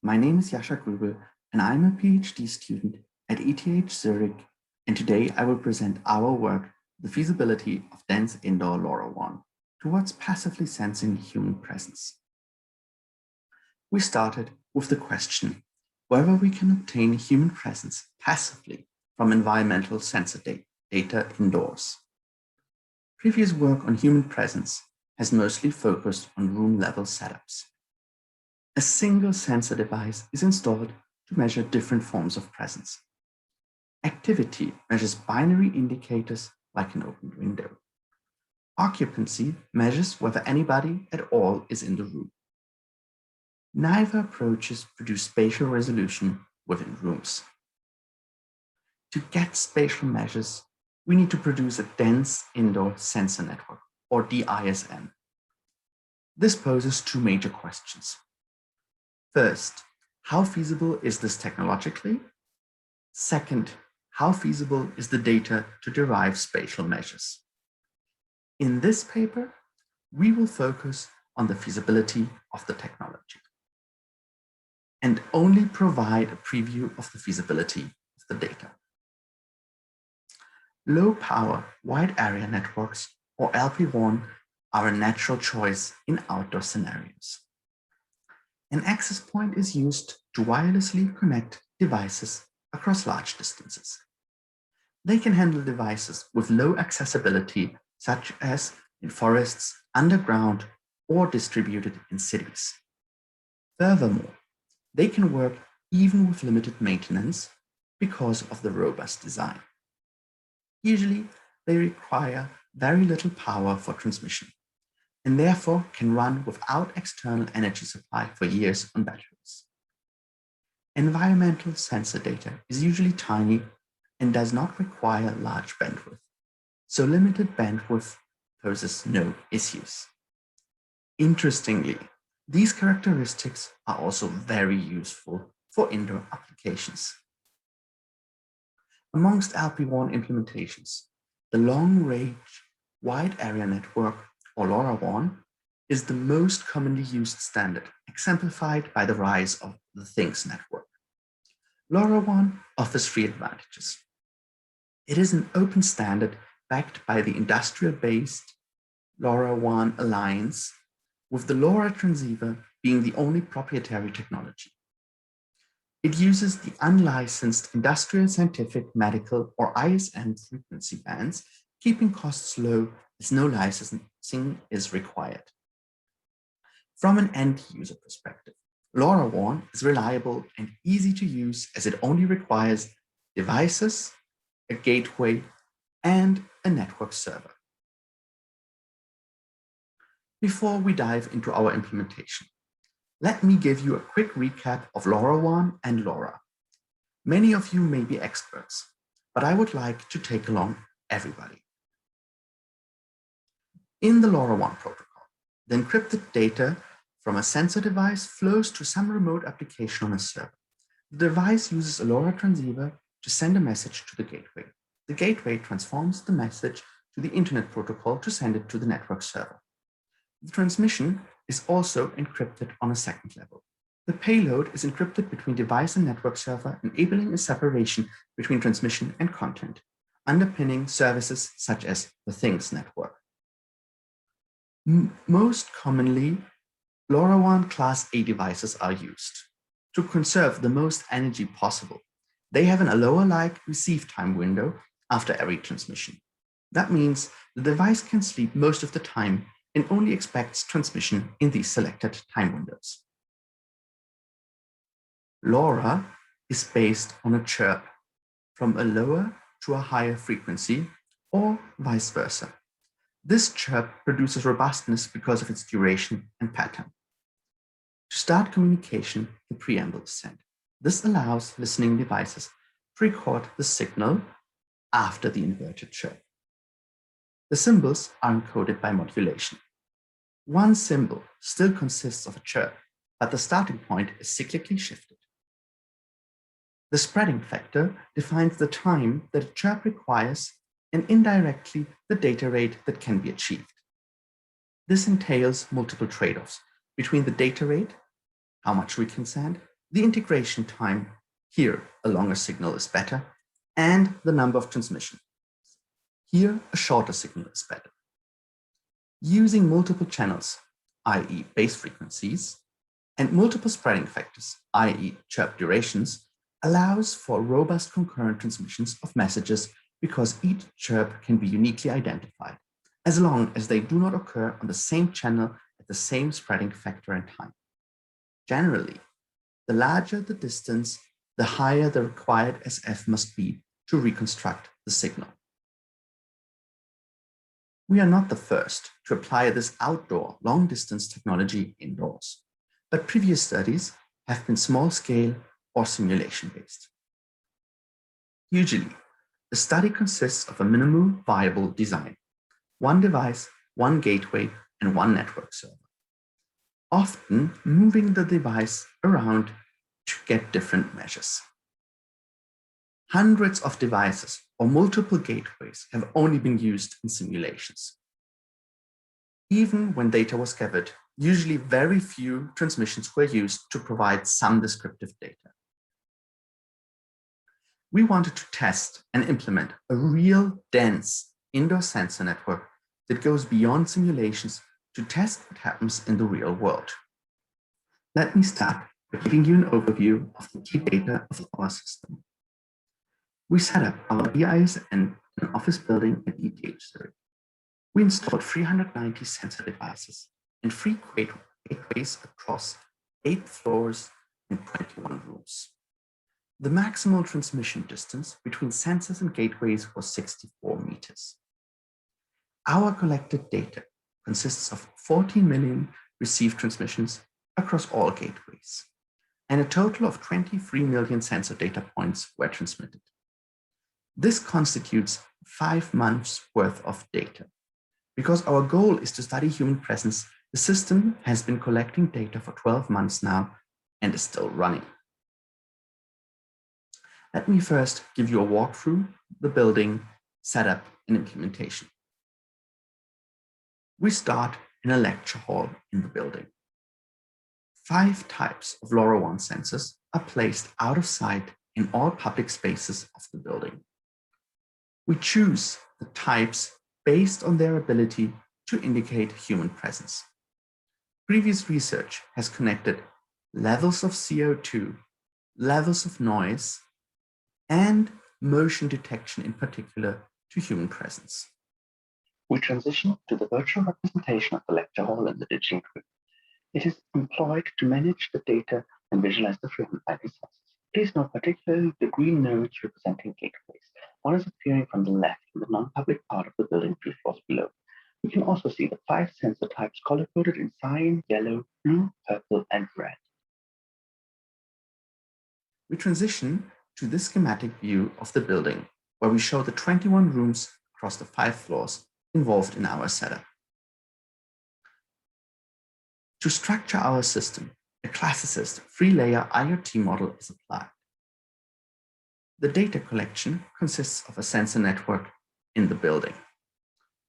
My name is Jascha Grübel, and I'm a PhD student at ETH Zurich, and today I will present our work, the feasibility of dense indoor LoRaWAN towards passively sensing human presence. We started with the question whether we can obtain human presence passively from environmental sensor data indoors. Previous work on human presence has mostly focused on room-level setups. A single sensor device is installed to measure different forms of presence. Activity measures binary indicators like an opened window. Occupancy measures whether anybody at all is in the room. Neither approaches produce spatial resolution within rooms. To get spatial measures, we need to produce a dense indoor sensor network, or DISN. This poses two major questions. First, how feasible is this technologically? Second, how feasible is the data to derive spatial measures? In this paper, we will focus on the feasibility of the technology and only provide a preview of the feasibility of the data. Low power wide area networks, or LPWAN, are a natural choice in outdoor scenarios. An access point is used to wirelessly connect devices across large distances. They can handle devices with low accessibility, such as in forests, underground, or distributed in cities. Furthermore, they can work even with limited maintenance because of the robust design. Usually, they require very little power for transmission, and therefore can run without external energy supply for years on batteries. Environmental sensor data is usually tiny and does not require large bandwidth, so limited bandwidth poses no issues. Interestingly, these characteristics are also very useful for indoor applications. Amongst LPWAN implementations, the long-range wide area network, or LoRaWAN, is the most commonly used standard, exemplified by the rise of the Things network. LoRaWAN offers three advantages. It is an open standard backed by the industrial-based LoRaWAN Alliance, with the LoRa transceiver being the only proprietary technology. It uses the unlicensed industrial, scientific, medical, or ISM frequency bands, keeping costs low as no licensing is required. From an end-user perspective, LoRaWAN is reliable and easy to use as it only requires devices, a gateway, and a network server. Before we dive into our implementation, let me give you a quick recap of LoRaWAN and LoRa. Many of you may be experts, but I would like to take along everybody. In the LoRaWAN protocol, the encrypted data from a sensor device flows to some remote application on a server. The device uses a LoRa transceiver to send a message to the gateway. The gateway transforms the message to the Internet protocol to send it to the network server. The transmission is also encrypted on a second level. The payload is encrypted between device and network server, enabling a separation between transmission and content, underpinning services such as the Things network. Most commonly, LoRaWAN Class A devices are used. To conserve the most energy possible, they have an alloa-like receive time window after every transmission. That means the device can sleep most of the time and only expects transmission in these selected time windows. LoRa is based on a chirp from a lower to a higher frequency, or vice versa. This chirp produces robustness because of its duration and pattern. To start communication, the preamble is sent. This allows listening devices to record the signal after the inverted chirp. The symbols are encoded by modulation. One symbol still consists of a chirp, but the starting point is cyclically shifted. The spreading factor defines the time that a chirp requires and indirectly the data rate that can be achieved. This entails multiple trade-offs between the data rate, how much we can send, the integration time, here a longer signal is better, and the number of transmissions. Here a shorter signal is better. Using multiple channels, i.e. base frequencies, and multiple spreading factors, i.e. chirp durations, allows for robust concurrent transmissions of messages because each chirp can be uniquely identified, as long as they do not occur on the same channel at the same spreading factor and time. Generally, the larger the distance, the higher the required SF must be to reconstruct the signal. We are not the first to apply this outdoor long-distance technology indoors, but previous studies have been small-scale or simulation-based. Usually, the study consists of a minimal viable design, one device, one gateway, and one network server, often moving the device around to get different measures. Hundreds of devices or multiple gateways have only been used in simulations. Even when data was gathered, usually very few transmissions were used to provide some descriptive data. We wanted to test and implement a real dense indoor sensor network that goes beyond simulations to test what happens in the real world. Let me start by giving you an overview of the key data of our system. We set up our BISN in an office building at ETH Zurich. We installed 390 sensor devices and 3 gateways across 8 floors and 21 rooms. The maximal transmission distance between sensors and gateways was 64 meters. Our collected data consists of 14 million received transmissions across all gateways, and a total of 23 million sensor data points were transmitted. This constitutes 5 months worth of data. Because our goal is to study human presence, the system has been collecting data for 12 months now and is still running. Let me first give you a walkthrough the building, setup, and implementation. We start in a lecture hall in the building. 5 types of LoRaWAN sensors are placed out of sight in all public spaces of the building. We choose the types based on their ability to indicate human presence. Previous research has connected levels of CO2, levels of noise, and motion detection in particular to human presence. We transition to the virtual representation of the lecture hall in the digital twin. It is employed to manage the data and visualize the 390 sensors. Please note particularly the green nodes representing gateways. One is appearing from the left in the non-public part of the building 3 floors below. We can also see the 5 sensor types color-coded in cyan, yellow, blue, purple, and red. We transition to this schematic view of the building, where we show the 21 rooms across the 5 floors involved in our setup. To structure our system, a classicist 3-layer IoT model is applied. The data collection consists of a sensor network in the building.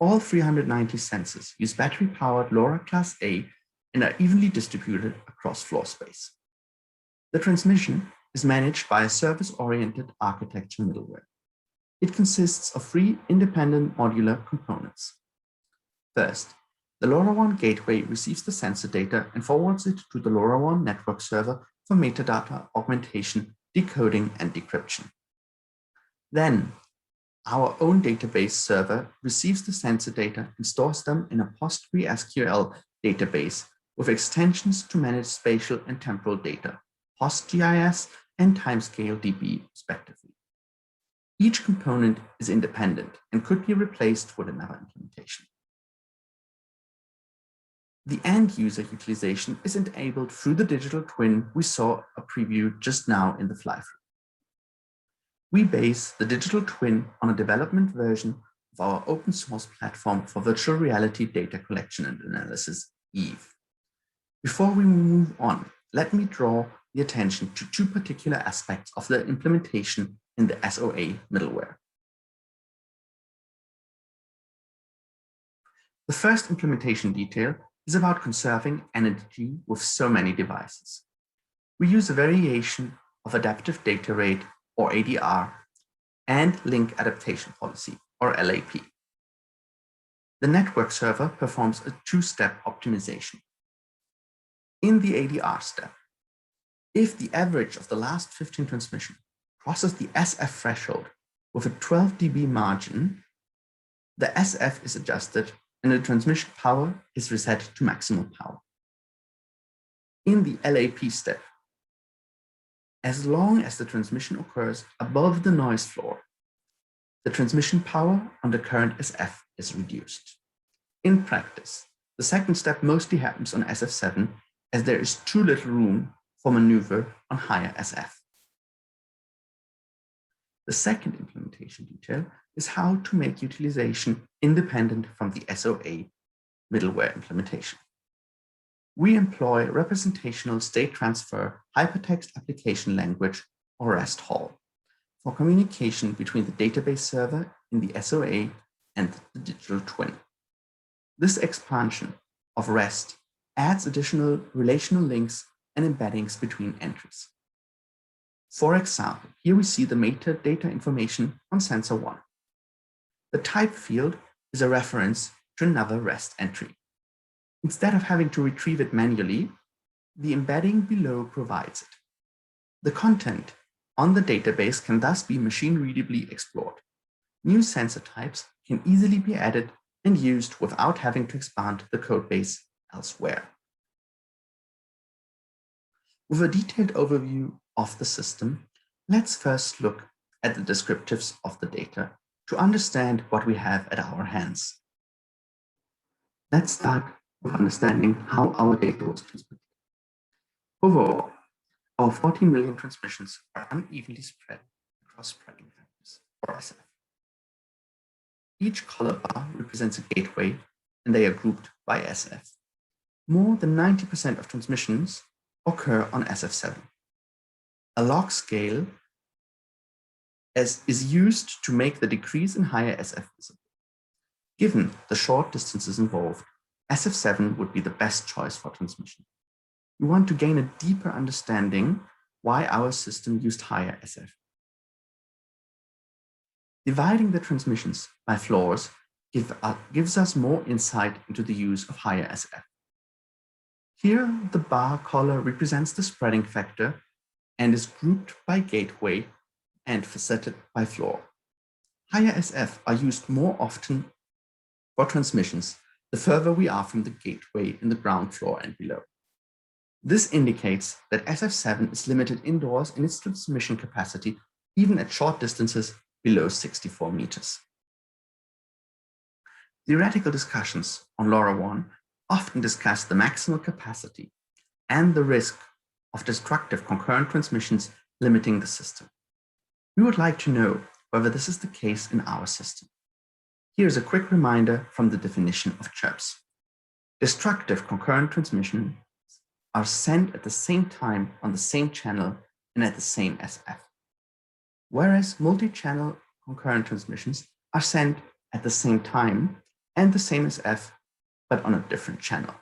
All 390 sensors use battery-powered LoRa Class A and are evenly distributed across floor space. The transmission is managed by a service-oriented architecture middleware. It consists of 3 independent modular components. First, the LoRaWAN gateway receives the sensor data and forwards it to the LoRaWAN network server for metadata augmentation, decoding, and decryption. Then, our own database server receives the sensor data and stores them in a PostgreSQL database with extensions to manage spatial and temporal data, PostGIS and Timescale DB respectively. Each component is independent and could be replaced with another implementation. The end user utilization is enabled through the digital twin we saw a preview just now in the fly-through. We base the digital twin on a development version of our open source platform for virtual reality data collection and analysis, EVE. Before we move on, let me draw the attention to 2 particular aspects of the implementation in the SOA middleware. The first implementation detail is about conserving energy with so many devices. we use a variation of adaptive data rate, or ADR, and link adaptation policy, or LAP. The network server performs a two-step optimization. In the ADR step, if the average of the last 15 transmissions crosses the SF threshold with a 12 dB margin, the SF is adjusted and the transmission power is reset to maximum power. In the LAP step, as long as the transmission occurs above the noise floor, the transmission power on the current SF is reduced. In practice, the second step mostly happens on SF7 as there is too little room for maneuver on higher SF. The second implementation detail is how to make utilization independent from the SOA middleware implementation. We employ representational state transfer hypertext application language, or REST-HAL, for communication between the database server in the SOA and the digital twin. This expansion of REST adds additional relational links and embeddings between entries. For example, here we see the metadata information on sensor 1. The type field is a reference to another REST entry. Instead of having to retrieve it manually, the embedding below provides it. The content on the database can thus be machine-readably explored. New sensor types can easily be added and used without having to expand the codebase elsewhere. With a detailed overview of the system, let's first look at the descriptives of the data to understand what we have at our hands. Let's start with understanding how our data was transmitted. Overall, our 14 million transmissions are unevenly spread across spreading factors, or SF. Each color bar represents a gateway, and they are grouped by SF. More than 90% of transmissions occur on SF7. A log scale is used to make the decrease in higher SF visible. Given the short distances involved, SF7 would be the best choice for transmission. We want to gain a deeper understanding why our system used higher SF. Dividing the transmissions by floors gives us more insight into the use of higher SF. Here, the bar color represents the spreading factor and is grouped by gateway and faceted by floor. Higher SF are used more often for transmissions the further we are from the gateway in the ground floor and below. This indicates that SF7 is limited indoors in its transmission capacity, even at short distances below 64 meters. Theoretical discussions on LoRaWAN often discuss the maximal capacity and the risk of destructive concurrent transmissions limiting the system. We would like to know whether this is the case in our system. Here's a quick reminder from the definition of chirps. Destructive concurrent transmissions are sent at the same time on the same channel and at the same SF, whereas multi-channel concurrent transmissions are sent at the same time and the same SF, but on a different channel.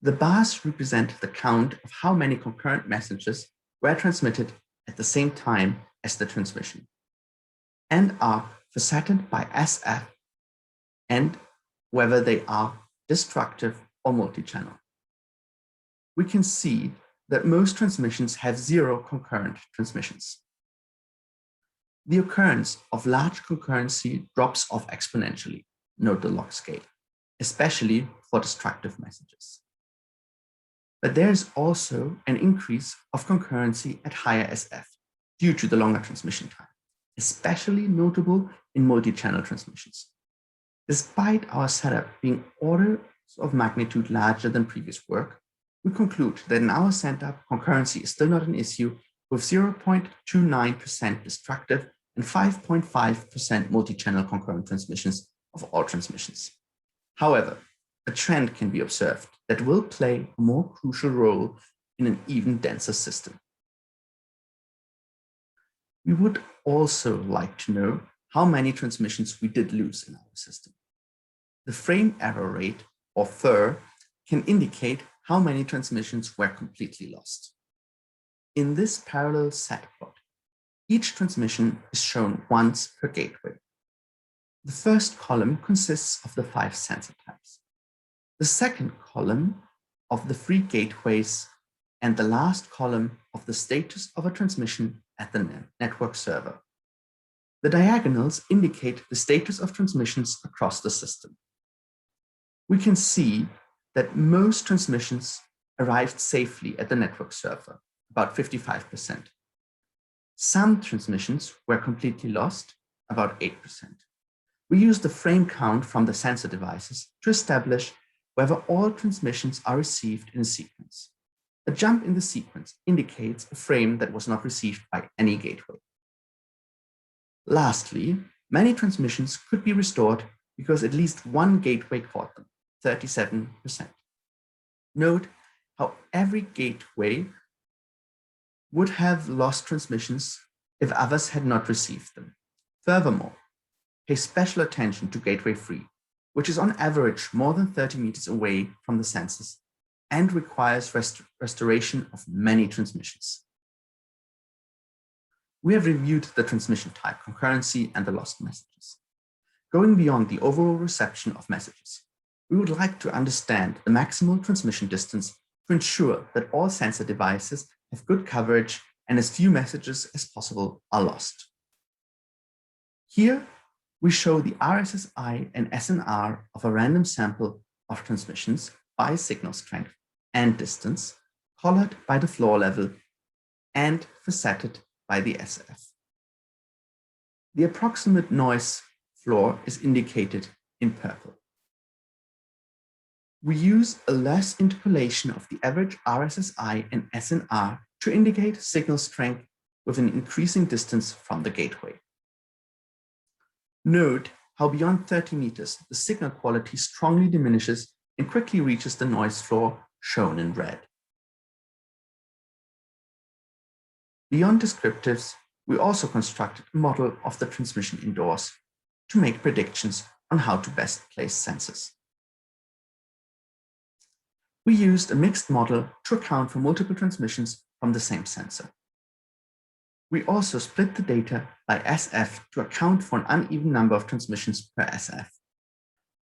The bars represent the count of how many concurrent messages were transmitted at the same time as the transmission, and are faceted by SF and whether they are destructive or multi-channel. We can see that most transmissions have 0 concurrent transmissions. The occurrence of large concurrency drops off exponentially, note the log scale, especially for destructive messages. But there is also an increase of concurrency at higher SF due to the longer transmission time, especially notable in multi-channel transmissions. Despite our setup being orders of magnitude larger than previous work, we conclude that in our setup, concurrency is still not an issue, with 0.29% destructive and 5.5% multi-channel concurrent transmissions of all transmissions. However, a trend can be observed that will play a more crucial role in an even denser system. We would also like to know how many transmissions we did lose in our system. The frame error rate, or FER, can indicate how many transmissions were completely lost. In this parallel set plot, each transmission is shown once per gateway. The first column consists of the 5 sensor types. The second column of the 3 gateways, and the last column of the status of a transmission at the network server. The diagonals indicate the status of transmissions across the system. We can see that most transmissions arrived safely at the network server, about 55%. Some transmissions were completely lost, about 8%. We use the frame count from the sensor devices to establish whether all transmissions are received in a sequence. A jump in the sequence indicates a frame that was not received by any gateway. Lastly, many transmissions could be restored because at least one gateway caught them, 37%. Note how every gateway would have lost transmissions if others had not received them. Furthermore, pay special attention to gateway 3, which is on average more than 30 meters away from the sensors and requires restoration of many transmissions. We have reviewed the transmission type, concurrency, and the lost messages. Going beyond the overall reception of messages, we would like to understand the maximal transmission distance to ensure that all sensor devices have good coverage and as few messages as possible are lost. Here, we show the RSSI and SNR of a random sample of transmissions by signal strength and distance, colored by the floor level and faceted by the SF. The approximate noise floor is indicated in purple. We use a less interpolation of the average RSSI and SNR to indicate signal strength with an increasing distance from the gateway. Note how beyond 30 meters, the signal quality strongly diminishes and quickly reaches the noise floor shown in red. Beyond descriptives, we also constructed a model of the transmission indoors to make predictions on how to best place sensors. We used a mixed model to account for multiple transmissions from the same sensor. We also split the data by SF to account for an uneven number of transmissions per SF.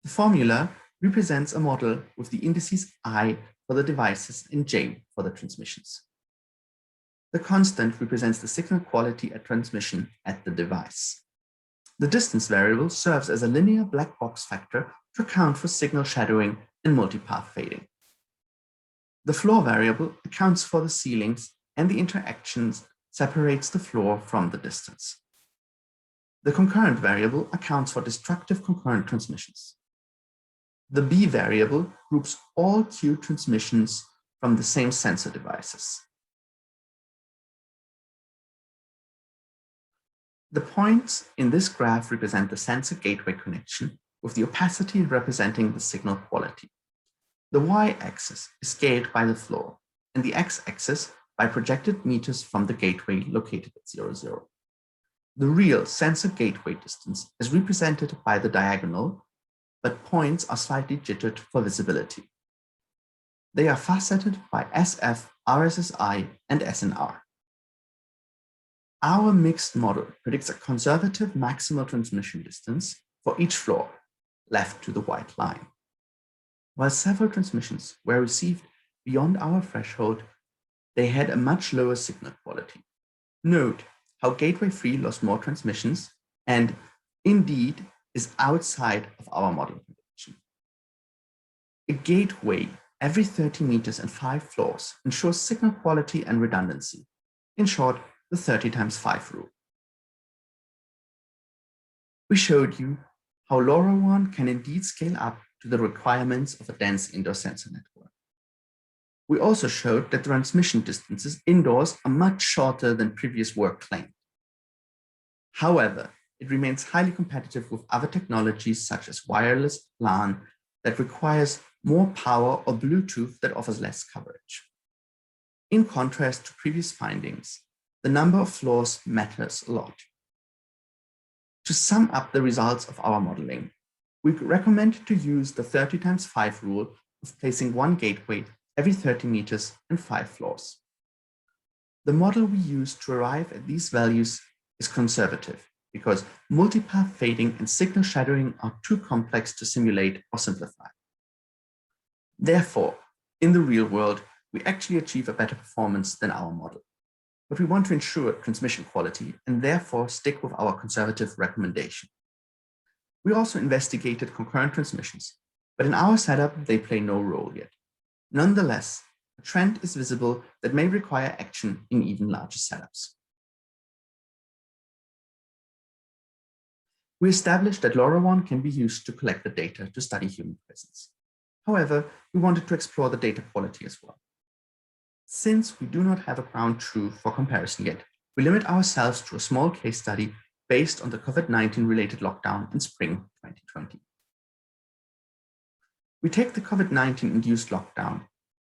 The formula represents a model with the indices I for the devices and J for the transmissions. The constant represents the signal quality at transmission at the device. The distance variable serves as a linear black box factor to account for signal shadowing and multipath fading. The floor variable accounts for the ceilings and the interactions separates the floor from the distance. The concurrent variable accounts for destructive concurrent transmissions. The B variable groups all Q transmissions from the same sensor devices. The points in this graph represent the sensor gateway connection, with the opacity representing the signal quality. The y-axis is scaled by the floor, and the x-axis by projected meters from the gateway located at 0, 0. The real sensor gateway distance is represented by the diagonal, but points are slightly jittered for visibility. They are faceted by SF, RSSI, and SNR. Our mixed model predicts a conservative maximal transmission distance for each floor, left to the white line. While several transmissions were received beyond our threshold, they had a much lower signal quality. Note how gateway 3 lost more transmissions and indeed is outside of our model prediction. A gateway every 30 meters and 5 floors ensures signal quality and redundancy. In short, the 30 times 5 rule. We showed you how LoRaWAN can indeed scale up to the requirements of a dense indoor sensor network. We also showed that transmission distances indoors are much shorter than previous work claimed. However, it remains highly competitive with other technologies such as wireless LAN that requires more power or Bluetooth that offers less coverage. In contrast to previous findings, the number of floors matters a lot. To sum up the results of our modeling, we recommend to use the 30 times 5 rule of placing one gateway every 30 meters and 5 floors. The model we use to arrive at these values is conservative because multipath fading and signal shadowing are too complex to simulate or simplify. Therefore, in the real world, we actually achieve a better performance than our model. But we want to ensure transmission quality and therefore stick with our conservative recommendation. We also investigated concurrent transmissions, but in our setup, they play no role yet. Nonetheless, a trend is visible that may require action in even larger setups. We established that LoRaWAN can be used to collect the data to study human presence. However, we wanted to explore the data quality as well. Since we do not have a ground truth for comparison yet, we limit ourselves to a small case study based on the COVID-19 related lockdown in spring 2020. We take the COVID-19 induced lockdown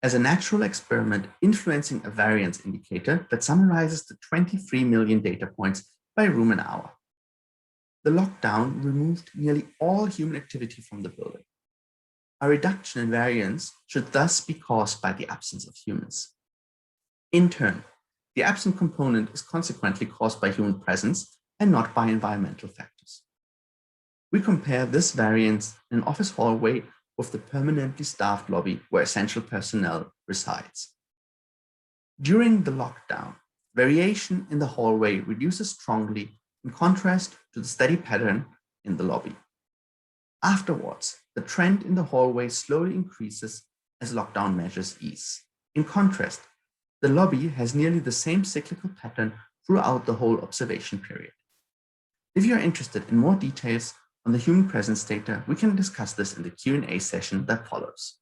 as a natural experiment influencing a variance indicator that summarizes the 23 million data points by room and hour. The lockdown removed nearly all human activity from the building. A reduction in variance should thus be caused by the absence of humans. In turn, the absent component is consequently caused by human presence and not by environmental factors. We compare this variance in an office hallway with the permanently staffed lobby where essential personnel resides. During the lockdown, variation in the hallway reduces strongly in contrast to the steady pattern in the lobby. Afterwards, the trend in the hallway slowly increases as lockdown measures ease. In contrast, the lobby has nearly the same cyclical pattern throughout the whole observation period. If you're interested in more details on the human presence data, we can discuss this in the Q&A session that follows.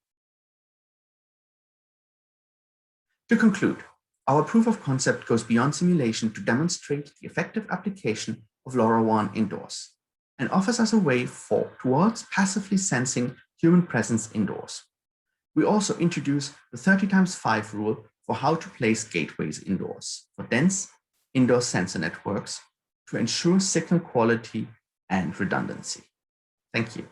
To conclude, our proof of concept goes beyond simulation to demonstrate the effective application of LoRaWAN indoors and offers us a way towards passively sensing human presence indoors. We also introduce the 30x5 rule for how to place gateways indoors for dense indoor sensor networks to ensure signal quality and redundancy. Thank you.